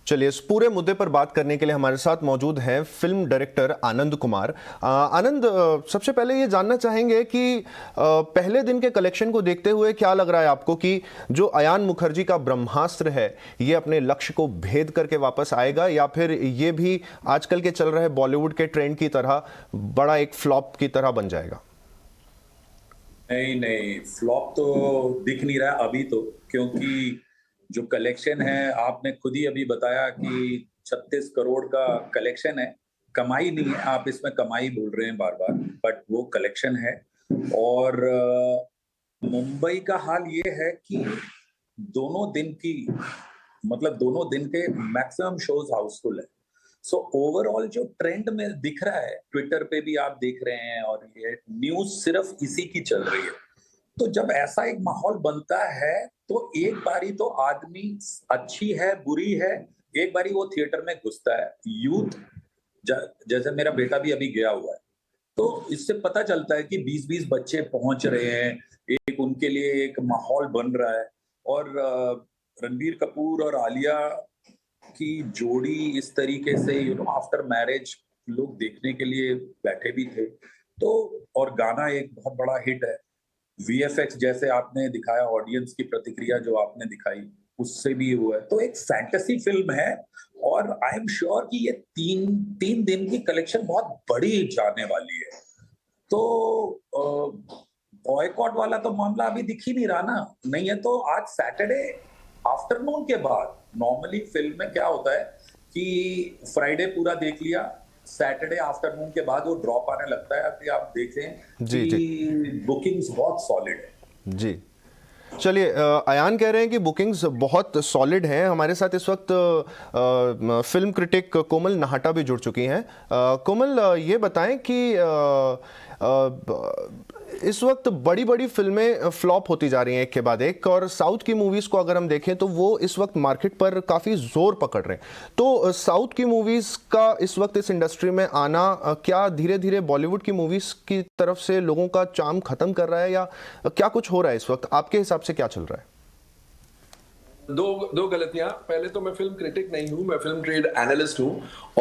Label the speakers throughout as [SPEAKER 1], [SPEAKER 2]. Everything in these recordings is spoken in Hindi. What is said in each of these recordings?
[SPEAKER 1] चलिए, इस पूरे मुद्दे पर बात करने के लिए हमारे साथ मौजूद हैं फिल्म डायरेक्टर आनंद कुमार। आनंद, सबसे पहले ये जानना चाहेंगे कि पहले दिन के कलेक्शन को देखते हुए क्या लग रहा है आपको कि जो अयान मुखर्जी का ब्रह्मास्त्र है ये अपने लक्ष्य को भेद करके वापस आएगा, या फिर ये भी आजकल के चल रहे बॉलीवुड के ट्रेंड की तरह बड़ा एक फ्लॉप की तरह बन जाएगा?
[SPEAKER 2] नहीं नहीं, फ्लॉप तो दिख नहीं रहा अभी तो, क्योंकि जो कलेक्शन है आपने खुद ही अभी बताया कि 36 करोड़ का कलेक्शन है। कमाई नहीं है, आप इसमें कमाई बोल रहे हैं बार बार, बट वो कलेक्शन है। और मुंबई का हाल ये है कि दोनों दिन की मतलब दोनों दिन के मैक्सिमम शोज हाउसफुल है। सो ओवरऑल जो ट्रेंड में दिख रहा है, ट्विटर पे भी आप देख रहे हैं और ये न्यूज सिर्फ इसी की चल रही है। तो जब ऐसा एक माहौल बनता है तो एक बारी तो आदमी, अच्छी है बुरी है, एक बारी वो थिएटर में घुसता है। यूथ जैसे मेरा बेटा भी अभी गया हुआ है, तो इससे पता चलता है कि 20-20 बच्चे पहुंच रहे हैं, एक उनके लिए एक माहौल बन रहा है। और रणबीर कपूर और आलिया की जोड़ी इस तरीके से आफ्टर मैरिज लोग देखने के लिए बैठे भी थे। तो और गाना एक बहुत बड़ा हिट है। वीएफएक्स जैसे आपने दिखाया, ऑडियंस की प्रतिक्रिया जो आपने दिखाई उससे भी हुआ है। तो एक फैंटेसी फिल्म है और आई एम श्योर कि ये तीन तीन दिन की कलेक्शन बहुत बड़ी जाने वाली है। तो बॉयकॉट वाला तो मामला अभी दिख ही नहीं रहा ना। नहीं है तो आज सैटरडे आफ्टरनून के बाद, नॉर्मली फिल्म में क्या होता है कि फ्राइडे पूरा देख लिया, सैटरडे आफ्टरनून के बाद वो ड्रॉप आने लगता है। अभी आप देखें
[SPEAKER 1] जी जी
[SPEAKER 2] कि बुकिंग्स बहुत सॉलिड है।
[SPEAKER 1] जी। चलिए, अयान कह रहे हैं कि बुकिंग्स बहुत सॉलिड हैं। हमारे साथ इस वक्त फिल्म क्रिटिक कोमल नाहटा भी जुड़ चुकी हैं। कोमल, ये बताएं कि इस वक्त बड़ी बड़ी फिल्में फ्लॉप होती जा रही हैं एक के बाद एक, और साउथ की मूवीज़ को अगर हम देखें तो वो इस वक्त मार्केट पर काफ़ी जोर पकड़ रहे हैं। तो साउथ की मूवीज़ का इस वक्त इस इंडस्ट्री में आना क्या धीरे धीरे बॉलीवुड की मूवीज़ की तरफ से लोगों का चार्म ख़त्म कर रहा है, या क्या कुछ हो रहा है इस वक्त? आपके हिसाब से क्या चल रहा है?
[SPEAKER 3] दो गलतियां। पहले तो मैं फिल्म क्रिटिक नहीं हूं, मैं फिल्म ट्रेड एनालिस्ट हूं,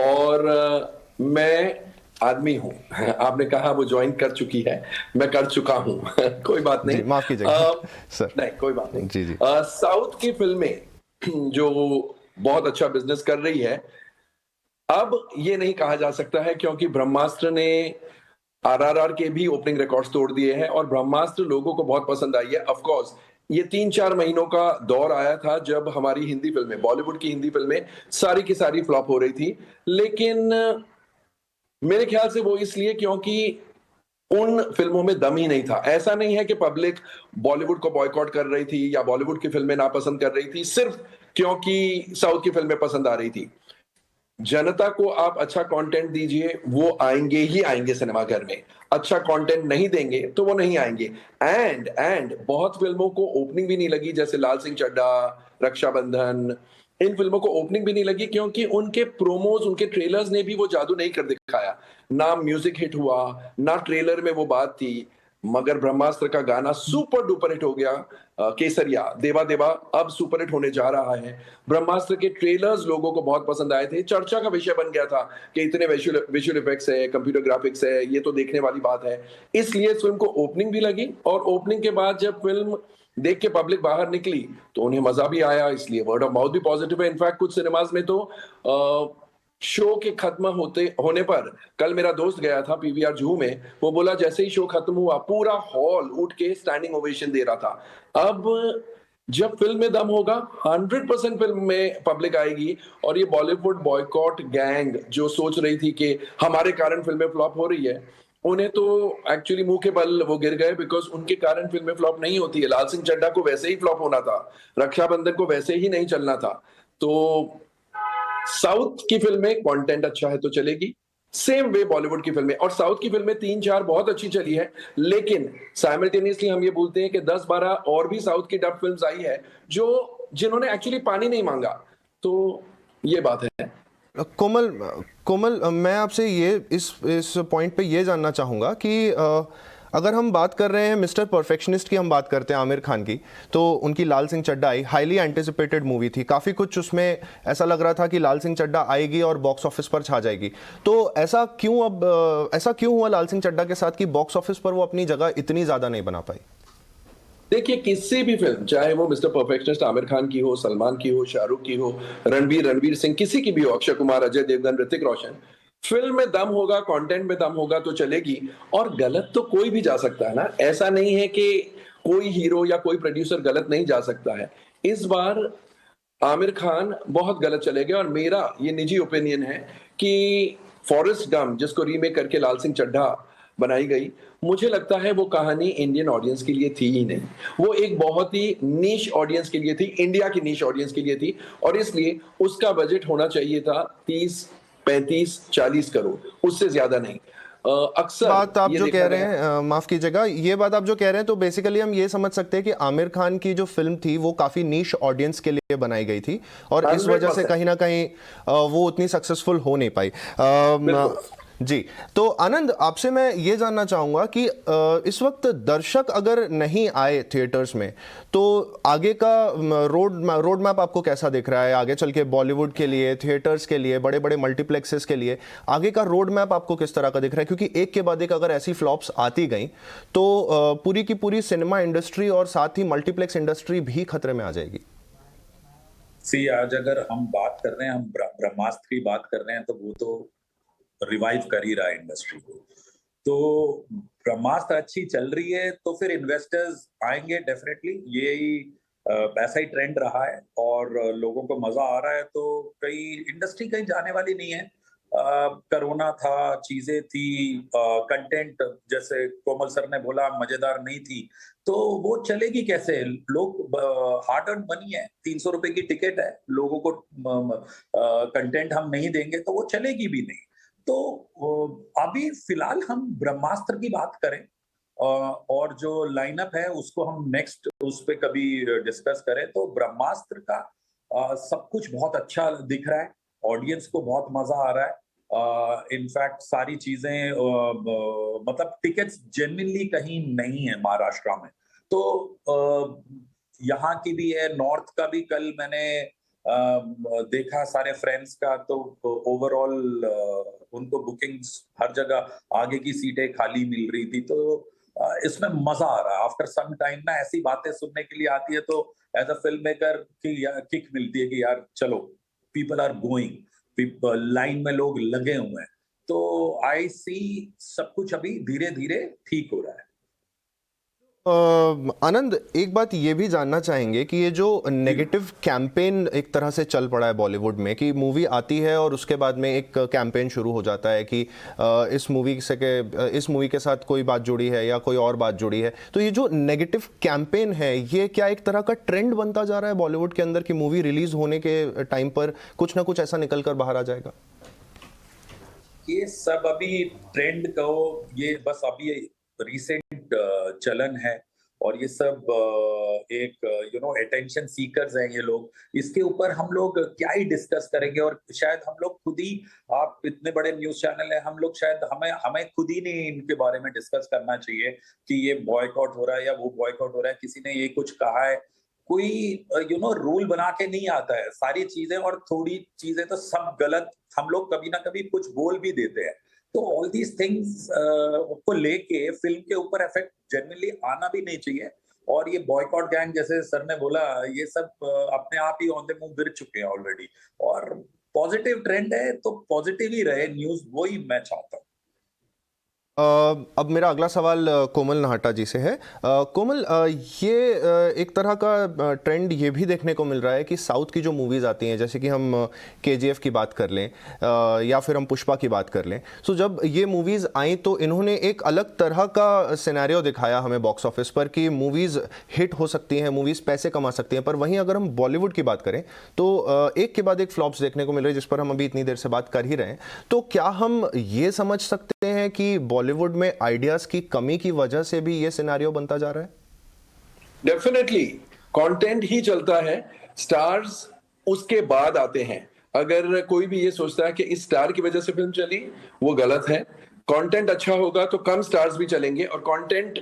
[SPEAKER 3] और मैं आदमी हूं। आपने कहा वो ज्वाइन कर चुकी है, मैं कर चुका हूं। कोई बात नहीं,
[SPEAKER 1] माफ कीजिएगा सर।
[SPEAKER 3] नहीं कोई बात नहीं।
[SPEAKER 1] जी जी।
[SPEAKER 3] साउथ की फिल्में जो बहुत अच्छा बिजनेस कर रही है, अब ये नहीं कहा जा सकता है क्योंकि ब्रह्मास्त्र ने आरआरआर के भी ओपनिंग रिकॉर्ड्स तोड़ दिए हैं और ब्रह्मास्त्र लोगों को बहुत पसंद आई है। ऑफ कोर्स ये 3-4 महीनों का दौर आया था जब हमारी हिंदी फिल्में, बॉलीवुड की हिंदी फिल्में सारी की सारी फ्लॉप हो रही थी, लेकिन मेरे ख्याल से वो इसलिए क्योंकि उन फिल्मों में दम ही नहीं था। ऐसा नहीं है कि पब्लिक बॉलीवुड को बॉयकॉट कर रही थी या बॉलीवुड की फिल्में नापसंद कर रही थी सिर्फ क्योंकि साउथ की फिल्में पसंद आ रही थी। जनता को आप अच्छा कंटेंट दीजिए, वो आएंगे ही आएंगे सिनेमाघर में। अच्छा कंटेंट नहीं देंगे तो वो नहीं आएंगे। एंड बहुत फिल्मों को ओपनिंग भी नहीं लगी, जैसे लाल सिंह चड्ढा, रक्षाबंधन, इन फिल्मों को ओपनिंग भी नहीं लगी क्योंकि उनके प्रोमोज, उनके ट्रेलर्स ने भी वो जादू नहीं कर दिखाया। ना म्यूजिक हिट हुआ, ना ट्रेलर में वो बात थी। मगर ब्रह्मास्त्र का गाना सुपर डुपर हिट हो गया। केसरिया, देवा देवा अब सुपर हिट होने जा रहा है। ब्रह्मास्त्र के ट्रेलर्स लोगों को बहुत पसंद आए थे, चर्चा का विषय बन गया था कि इतने विजुअल इफेक्ट्स है, कंप्यूटर ग्राफिक्स है, ये तो देखने वाली बात है। इसलिए इस फिल्म को ओपनिंग भी लगी, और ओपनिंग के बाद जब फिल्म देख के पब्लिक बाहर निकली तो उन्हें मजा भी आया, इसलिए वर्ड ऑफ माउथ भी पॉजिटिव है। इनफैक्ट कुछ सिनेमाज में तो शो के खत्म होने पर, कल मेरा दोस्त गया था पीवीआर जूहू में, वो बोला जैसे ही शो खत्म हुआ पूरा हॉल उठ के स्टैंडिंग ओवेशन दे रहा था। अब जब फिल्म में दम होगा 100% फिल्म में पब्लिक आएगी। और ये बॉलीवुड बॉयकॉट गैंग जो सोच रही थी कि हमारे कारण फिल्में फ्लॉप हो रही है, उन्हें तो एक्चुअली मुंह के बल वो गिर गए, बिकॉज उनके कारण फिल्में फ्लॉप नहीं होती है। लाल सिंह चड्ढा को वैसे ही फ्लॉप होना था, रक्षाबंधन को वैसे ही नहीं चलना था। तो साउथ की फिल्में कंटेंट अच्छा है तो चलेगी, सेम वे बॉलीवुड की फिल्में। और साउथ की फिल्में 3-4 बहुत अच्छी चली है, लेकिन साइमल्टेनियसली हम ये बोलते हैं कि 10-12 और भी साउथ की डब फिल्म्स आई है जो जिन्होंने एक्चुअली पानी नहीं मांगा। तो ये बात है।
[SPEAKER 1] कोमल, मैं आपसे ये इस पॉइंट पे ये जानना चाहूँगा कि अगर हम बात कर रहे हैं मिस्टर परफेक्शनिस्ट की, हम बात करते हैं आमिर खान की, तो उनकी लाल सिंह चड्ढा आई, हाईली एंटिसिपेटेड मूवी थी, काफ़ी कुछ उसमें ऐसा लग रहा था कि लाल सिंह चड्ढा आएगी और बॉक्स ऑफिस पर छा जाएगी। तो ऐसा क्यों हुआ लाल सिंह चड्ढा के साथ कि बॉक्स ऑफिस पर वो अपनी जगह इतनी ज़्यादा नहीं बना पाई?
[SPEAKER 3] देखिए, किसी भी फिल्म, चाहे वो मिस्टर परफेक्शनिस्ट आमिर खान की हो, सलमान की हो, शाहरुख की हो, रणवीर सिंह, किसी की भी हो, अक्षय कुमार, अजय देवगन, ऋतिक रोशन, फिल्म में दम होगा, कंटेंट में दम होगा तो चलेगी। और गलत तो कोई भी जा सकता है ना, ऐसा नहीं है कि कोई हीरो या कोई प्रोड्यूसर गलत नहीं जा सकता है। इस बार आमिर खान बहुत गलत चले गए और मेरा ये निजी ओपिनियन है कि फॉरेस्ट गम, जिसको रीमेक करके लाल सिंह चड्ढा बनाई गई, मुझे लगता है वो कहानी इंडियन ऑडियंस के लिए थी ही नहीं। वो एक बहुत ही नीश ऑडियंस के लिए थी, इंडिया की नीश ऑडियंस के लिए थी, और इसलिए उसका बजट होना चाहिए था 30, 35, 40 करोड़, उससे ज्यादा नहीं। अक्सर
[SPEAKER 1] बात आप
[SPEAKER 3] ये
[SPEAKER 1] जो
[SPEAKER 3] देखा
[SPEAKER 1] कह रहे
[SPEAKER 3] गया-
[SPEAKER 1] हैं, माफ कीजिएगा, ये बात आप जो कह रहे हैं, तो बेसिकली हम ये समझ सकते हैं कि आमिर खान की जो फिल्म थी वो काफी नीश ऑडियंस के लिए बनाई गई थी और इस वजह से
[SPEAKER 3] 100%
[SPEAKER 1] कहीं ना कहीं वो उतनी सक्सेसफुल हो नहीं पाई।
[SPEAKER 3] बिल्कुल।
[SPEAKER 1] जी, तो आनंद, आपसे मैं ये जानना चाहूंगा कि इस वक्त दर्शक अगर नहीं आए थिएटर्स में तो आगे का रोड मैप आपको कैसा दिख रहा है? आगे चल के बॉलीवुड के लिए, थिएटर्स के लिए, बड़े बड़े मल्टीप्लेक्सेस के लिए आगे का रोड मैप आपको किस तरह का दिख रहा है? क्योंकि एक के बाद एक अगर ऐसी फ्लॉप्स आती गई तो पूरी की पूरी सिनेमा इंडस्ट्री और साथ ही मल्टीप्लेक्स इंडस्ट्री भी खतरे में आ जाएगी।
[SPEAKER 2] आज अगर हम बात कर रहे हैं, हम ब्रह्मास्त्र की बात कर रहे हैं, तो वो तो रिवाइव कर ही रहा है इंडस्ट्री को। तो ब्रह्मास्त्र अच्छी चल रही है तो फिर इन्वेस्टर्स आएंगे डेफिनेटली, यही ऐसा ही ट्रेंड रहा है और लोगों को मजा आ रहा है, तो कई इंडस्ट्री कहीं जाने वाली नहीं है। कोरोना था, चीजें थी, कंटेंट जैसे कोमल सर ने बोला मजेदार नहीं थी, तो वो चलेगी कैसे? लोग हार्ड अर्न मनी है, 300 रुपए की टिकट है, लोगों को कंटेंट हम नहीं देंगे तो वो चलेगी भी नहीं। तो अभी फिलहाल हम ब्रह्मास्त्र की बात करें और जो लाइनअप है उसको हम नेक्स्ट उस पे कभी डिस्कस करें, तो ब्रह्मास्त्र का सब कुछ बहुत अच्छा दिख रहा है, ऑडियंस को बहुत मजा आ रहा है। इनफैक्ट सारी चीजें मतलब टिकट्स जेन्युइनली कहीं नहीं है महाराष्ट्र में, तो यहाँ की भी है, नॉर्थ का भी कल मैंने देखा सारे फ्रेंड्स का, तो ओवरऑल उनको बुकिंग्स हर जगह आगे की सीटें खाली मिल रही थी, तो इसमें मजा आ रहा है। आफ्टर सम टाइम ना ऐसी बातें सुनने के लिए आती है तो एज अ फिल्म मेकर की किक मिलती है कि यार चलो, पीपल आर गोइंग, लाइन में लोग लगे हुए हैं, तो आई सी सब कुछ अभी धीरे धीरे ठीक हो रहा है।
[SPEAKER 1] आनंद, एक बात ये भी जानना चाहेंगे कि ये जो नेगेटिव कैंपेन एक तरह से चल पड़ा है बॉलीवुड में, कि मूवी आती है और उसके बाद में एक कैंपेन शुरू हो जाता है कि इस मूवी के साथ कोई बात जुड़ी है या कोई और बात जुड़ी है, तो ये जो नेगेटिव कैंपेन है ये क्या एक तरह का ट्रेंड बनता जा रहा है बॉलीवुड के अंदर कि मूवी रिलीज होने के टाइम पर कुछ ना कुछ ऐसा निकल कर बाहर आ जाएगा?
[SPEAKER 2] ये सब अभी ट्रेंड कहो, ये बस अभी रिसेंट चलन है और ये सब एक अटेंशन सीकर्स हैं ये लोग, इसके ऊपर हम लोग क्या ही डिस्कस करेंगे, और शायद हम लोग खुद ही, आप इतने बड़े न्यूज चैनल हैं, हम लोग शायद हमें खुद ही नहीं इनके बारे में डिस्कस करना चाहिए कि ये बॉयकॉट हो रहा है या वो बॉयकॉट हो रहा है, किसी ने ये कुछ कहा है, कोई रूल बना के नहीं आता है, सारी चीजें और थोड़ी चीजें तो सब गलत, हम लोग कभी ना कभी कुछ बोल भी देते हैं, तो ऑल दीज थिंग्स को लेके फिल्म के ऊपर इफेक्ट जनरली आना भी नहीं चाहिए। और ये बॉयकॉट गैंग जैसे सर ने बोला, ये सब अपने आप ही ऑन द मूव गिर चुके हैं ऑलरेडी, और पॉजिटिव ट्रेंड है तो पॉजिटिव ही रहे न्यूज, वही मैं चाहता हूँ।
[SPEAKER 1] अब मेरा अगला सवाल कोमल नाहटा जी से है। कोमल, ये एक तरह का ट्रेंड ये भी देखने को मिल रहा है कि साउथ की जो मूवीज़ आती हैं, जैसे कि हम केजीएफ की बात कर लें या फिर हम पुष्पा की बात कर लें, तो जब ये मूवीज़ आई तो इन्होंने एक अलग तरह का सिनेरियो दिखाया हमें बॉक्स ऑफिस पर कि मूवीज़ हिट हो सकती हैं, मूवीज़ पैसे कमा सकती हैं, पर वहीं अगर हम बॉलीवुड की बात करें तो एक के बाद एक फ्लॉप्स देखने को मिल रहे हैं, जिस पर हम अभी इतनी देर से बात कर ही रहे हैं। तो क्या हम ये समझ सकते हैं कि बॉलीवुड में आइडियाज की कमी की वजह से भी ये सिनेरियो बनता जा रहा है?
[SPEAKER 3] डेफिनेटली कंटेंट ही चलता है, स्टार्स उसके बाद आते हैं। अगर कोई भी ये सोचता है कि इस स्टार की वजह से फिल्म चली, वो गलत है। कंटेंट अच्छा होगा तो कम स्टार्स भी चलेंगे, और कंटेंट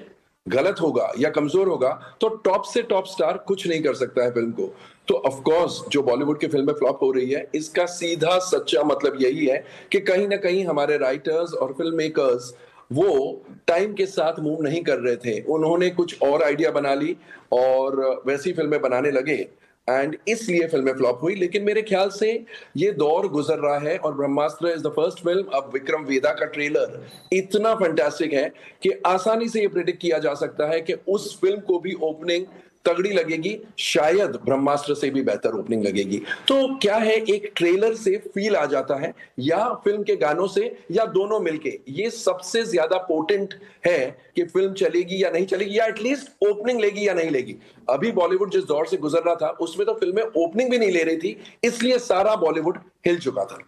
[SPEAKER 3] गलत होगा या कमजोर होगा तो टॉप से टॉप स्टार कुछ नहीं कर सकता है फिल्म को। तो ऑफ कोर्स जो बॉलीवुड की फिल्में फ्लॉप हो रही है, इसका सीधा सच्चा मतलब यही है कि कहीं ना कहीं हमारे राइटर्स और फिल्म मेकर्स वो टाइम के साथ मूव नहीं कर रहे थे, उन्होंने कुछ और आइडिया बना ली और वैसी फिल्में बनाने लगे, एंड इसलिए फिल्में फ्लॉप हुई। लेकिन मेरे ख्याल से ये दौर गुजर रहा है और ब्रह्मास्त्र इज द फर्स्ट फिल्म। अब विक्रम वेदा का ट्रेलर इतना फैंटास्टिक है कि आसानी से ये प्रिडिक्ट किया जा सकता है कि उस फिल्म को भी ओपनिंग तगड़ी लगेगी, शायद ब्रह्मास्त्र से भी बेहतर ओपनिंग लगेगी। तो क्या है, एक ट्रेलर से फील आ जाता है या फिल्म के गानों से या दोनों मिलके, ये सबसे ज्यादा पोटेंट है कि फिल्म चलेगी या नहीं चलेगी, या एटलीस्ट ओपनिंग लेगी या नहीं लेगी। अभी बॉलीवुड जिस दौर से गुजर रहा था उसमें तो फिल्में ओपनिंग भी नहीं ले रही थी, इसलिए सारा बॉलीवुड हिल चुका था।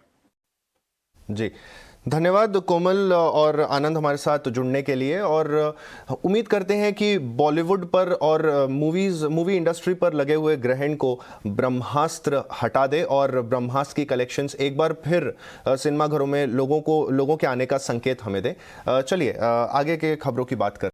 [SPEAKER 1] जी, धन्यवाद कोमल और आनंद हमारे साथ जुड़ने के लिए, और उम्मीद करते हैं कि बॉलीवुड पर और मूवी इंडस्ट्री पर लगे हुए ग्रहण को ब्रह्मास्त्र हटा दे और ब्रह्मास्त्र की कलेक्शंस एक बार फिर सिनेमा घरों में लोगों के आने का संकेत हमें दे। चलिए आगे के खबरों की बात कर